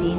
3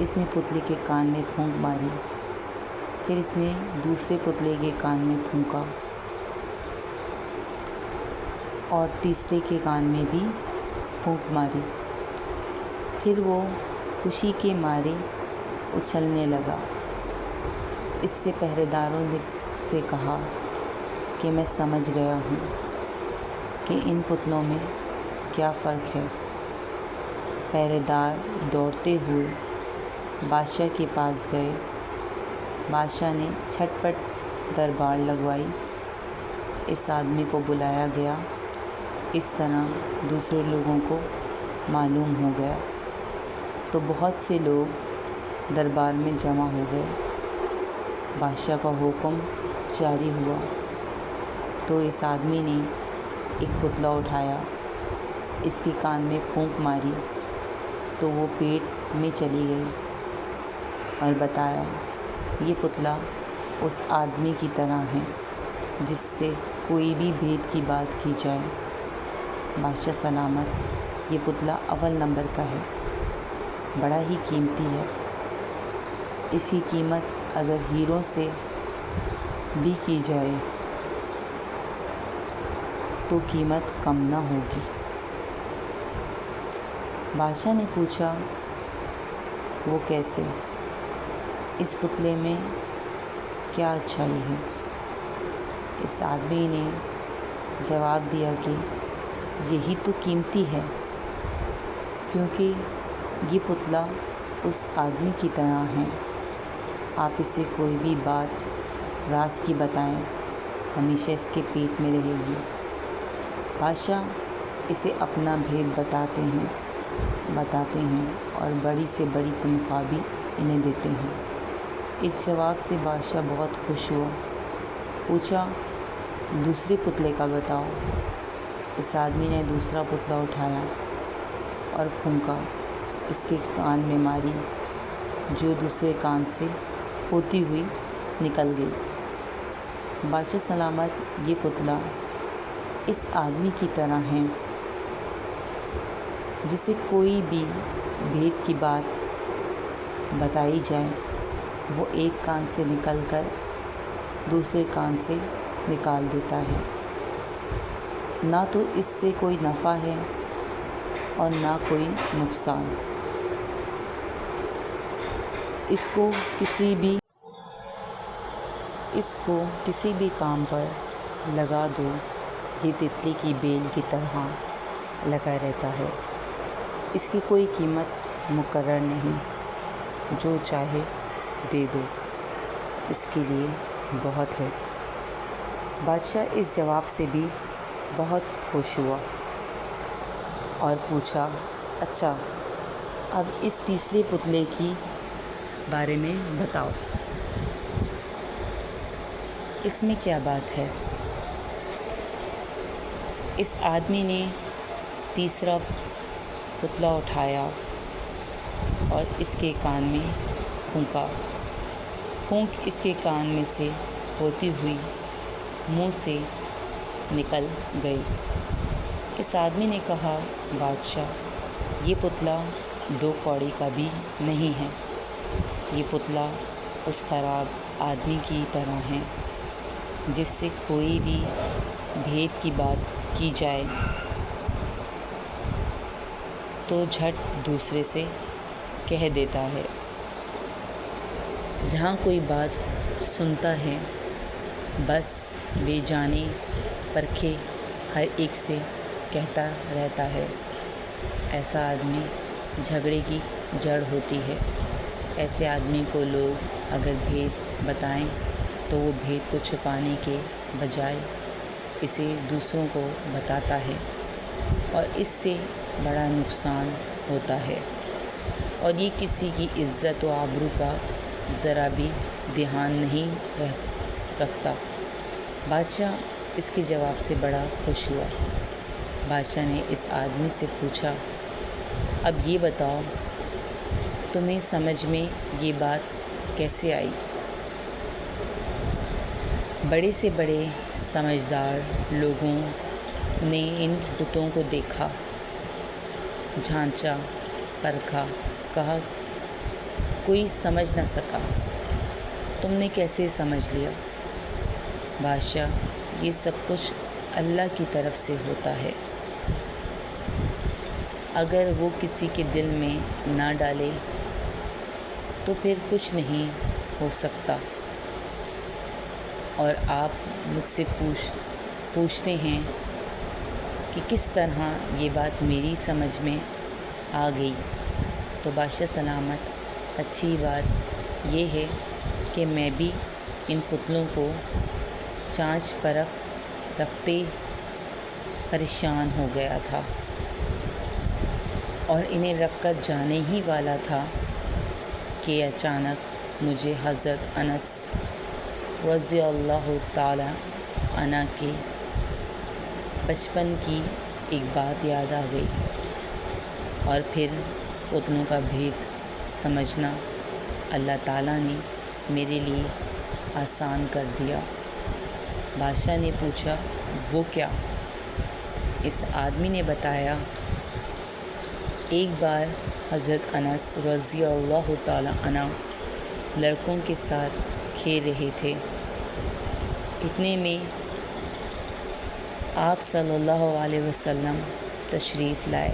اس نے پتلے کے کان میں پھونک ماری، پھر اس نے دوسرے پتلے کے کان میں پھونکا اور تیسرے کے کان میں بھی پھونک ماری۔ پھر وہ خوشی کے مارے اچھلنے لگا۔ اس سے پہرے داروں سے کہا کہ میں سمجھ گیا ہوں کہ ان پتلوں میں کیا فرق ہے۔ پہرے دار دوڑتے ہوئے بادشاہ کے پاس گئے۔ بادشاہ نے جھٹ پٹ دربار لگوائی۔ اس آدمی کو بلایا گیا۔ اس طرح دوسرے لوگوں کو معلوم ہو گیا تو بہت سے لوگ دربار میں جمع ہو گئے۔ بادشاہ کا حکم جاری ہوا تو اس آدمی نے ایک پتلا اٹھایا، اس کے کان میں پھونک ماری تو وہ پیٹ میں چلی گئی، اور بتایا یہ پتلا اس آدمی کی طرح ہے جس سے کوئی بھی بھید کی بات کی جائے۔ بادشاہ سلامت، یہ پتلا اول نمبر کا ہے، بڑا ہی قیمتی ہے۔ اس کی قیمت اگر ہیروں سے بھی کی جائے تو قیمت کم نہ ہوگی۔ بادشاہ نے پوچھا وہ کیسے؟ اس پتلے میں کیا اچھائی ہے؟ اس آدمی نے جواب دیا کہ یہی تو قیمتی ہے، کیونکہ یہ پتلا اس آدمی کی طرح ہے۔ آپ اسے کوئی بھی بات راز کی بتائیں، ہمیشہ اس کے پیٹ میں رہے گی۔ بادشاہ اسے اپنا بھید بتاتے ہیں اور بڑی سے بڑی تنخواہ بھی انہیں دیتے ہیں۔ اس جواب سے بادشاہ بہت خوش ہوا۔ پوچھا دوسرے پتلے کا بتاؤ۔ اس آدمی نے دوسرا پتلا اٹھایا اور پھونکا، اس کے کان میں ماری جو دوسرے کان سے ہوتی ہوئی نکل گئی۔ بادشاہ سلامت، یہ پتلا اس آدمی کی طرح ہے جسے کوئی بھی بھید کی بات بتائی جائے وہ ایک کان سے نکل کر دوسرے کان سے نکال دیتا ہے۔ نہ تو اس سے کوئی نفع ہے اور نہ کوئی نقصان۔ اس کو کسی بھی کام پر لگا دو، یہ تتلی کی بیل کی طرح لگا رہتا ہے۔ اس کی کوئی قیمت مقرر نہیں، جو چاہے دے دو، اس کے لیے بہت ہے۔ بادشاہ اس جواب سے بھی بہت خوش ہوا اور پوچھا اچھا، اب اس تیسرے پتلے کی بارے میں بتاؤ، اس میں کیا بات ہے؟ اس آدمی نے تیسرا پتلا اٹھایا اور اس کے کان میں پھونکا، پھونک اس کے کان میں سے ہوتی ہوئی منہ سے نکل گئی۔ اس آدمی نے کہا بادشاہ، یہ پتلا 2 کوڑی کا بھی نہیں ہے، یہ پتلا اس خراب آدمی کی طرح ہے جس سے کوئی بھی بھید کی بات کی جائے تو جھٹ دوسرے سے کہہ دیتا ہے۔ جہاں کوئی بات سنتا ہے بس بے جانے پرکھے ہر ایک سے کہتا رہتا ہے۔ ایسا آدمی جھگڑے کی جڑ ہوتی ہے۔ ایسے آدمی کو لوگ اگر بھید بتائیں تو وہ بھید کو چھپانے کے بجائے اسے دوسروں کو بتاتا ہے اور اس سے بڑا نقصان ہوتا ہے، اور یہ کسی کی عزت و آبرو کا ذرا بھی دھیان نہیں رکھتا۔ بادشاہ اس کے جواب سے بڑا خوش ہوا۔ بادشاہ نے اس آدمی سے پوچھا اب یہ بتاؤ، تمہیں سمجھ میں یہ بات کیسے آئی؟ بڑے سے بڑے سمجھدار لوگوں نے ان بتوں کو دیکھا، جھانچا، پرکھا، کہا کوئی سمجھ نہ سکا۔ تم نے کیسے سمجھ لیا؟ بادشاہ، یہ سب کچھ اللہ کی طرف سے ہوتا ہے، اگر وہ کسی کے دل میں نہ ڈالے تو پھر کچھ نہیں ہو سکتا۔ اور آپ مجھ سے پوچھتے ہیں کہ کس طرح یہ بات میری سمجھ میں آ گئی، تو بادشاہ سلامت، اچھی بات یہ ہے کہ میں بھی ان پتلوں کو چانچ پرکھ رکھتے پریشان ہو گیا تھا اور انہیں رکھ کر جانے ہی والا تھا کہ اچانک مجھے حضرت انس رضی اللہ تعالی عنہ کے بچپن کی ایک بات یاد آ گئی، اور پھر پتلوں کا بھید سمجھنا اللہ تعالیٰ نے میرے لیے آسان کر دیا۔ بادشاہ نے پوچھا، وہ کیا؟ اس آدمی نے بتایا، ایک بار حضرت انس رضی اللہ تعالی عنہ لڑکوں کے ساتھ کھیل رہے تھے، اتنے میں آپ صلی اللہ علیہ وسلم تشریف لائے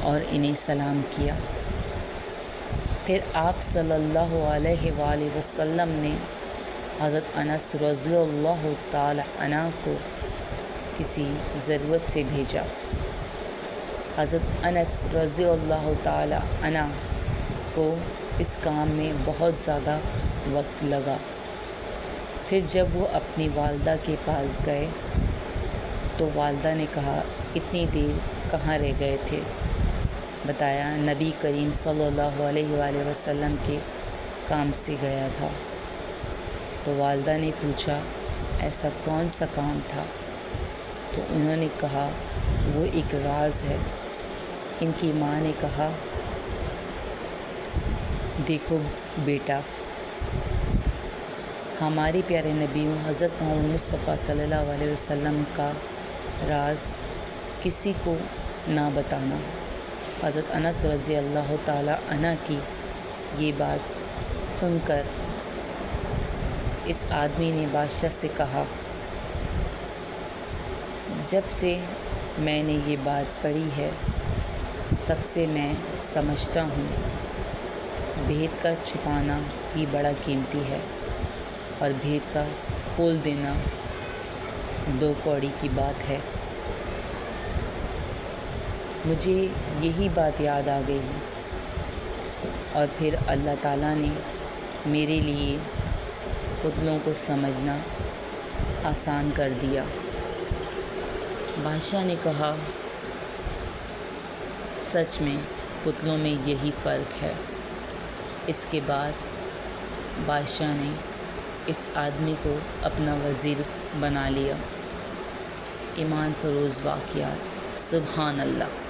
اور انہیں سلام کیا۔ پھر آپ صلی اللہ علیہ وآلہ وسلم نے حضرت انس رضی اللہ تعالی عنہ کو کسی ضرورت سے بھیجا۔ حضرت انس رضی اللہ تعالی عنہ کو اس کام میں بہت زیادہ وقت لگا۔ پھر جب وہ اپنی والدہ کے پاس گئے تو والدہ نے کہا، اتنی دیر کہاں رہ گئے تھے؟ بتایا، نبی کریم صلی اللہ علیہ وآلہ وسلم کے کام سے گیا تھا۔ تو والدہ نے پوچھا، ایسا کون سا کام تھا؟ تو انہوں نے کہا، وہ ایک راز ہے۔ ان کی ماں نے کہا، دیکھو بیٹا، ہمارے پیارے نبی حضرت محمد مصطفیٰ صلی اللہ علیہ وسلم کا راز کسی کو نہ بتانا۔ حضرت انس رضی اللہ تعالی عنہ کی یہ بات سن کر اس آدمی نے بادشاہ سے کہا، جب سے میں نے یہ بات پڑھی ہے تب سے میں سمجھتا ہوں بھید کا چھپانا ہی بڑا قیمتی ہے، اور بھید کا کھول دینا دو کوڑی کی بات ہے۔ مجھے یہی بات یاد آ گئی، اور پھر اللہ تعالیٰ نے میرے لیے پتلوں کو سمجھنا آسان کر دیا۔ بادشاہ نے کہا، سچ میں پتلوں میں یہی فرق ہے۔ اس کے بعد بادشاہ نے اس آدمی کو اپنا وزیر بنا لیا۔ ایمان فروز واقعات۔ سبحان اللہ۔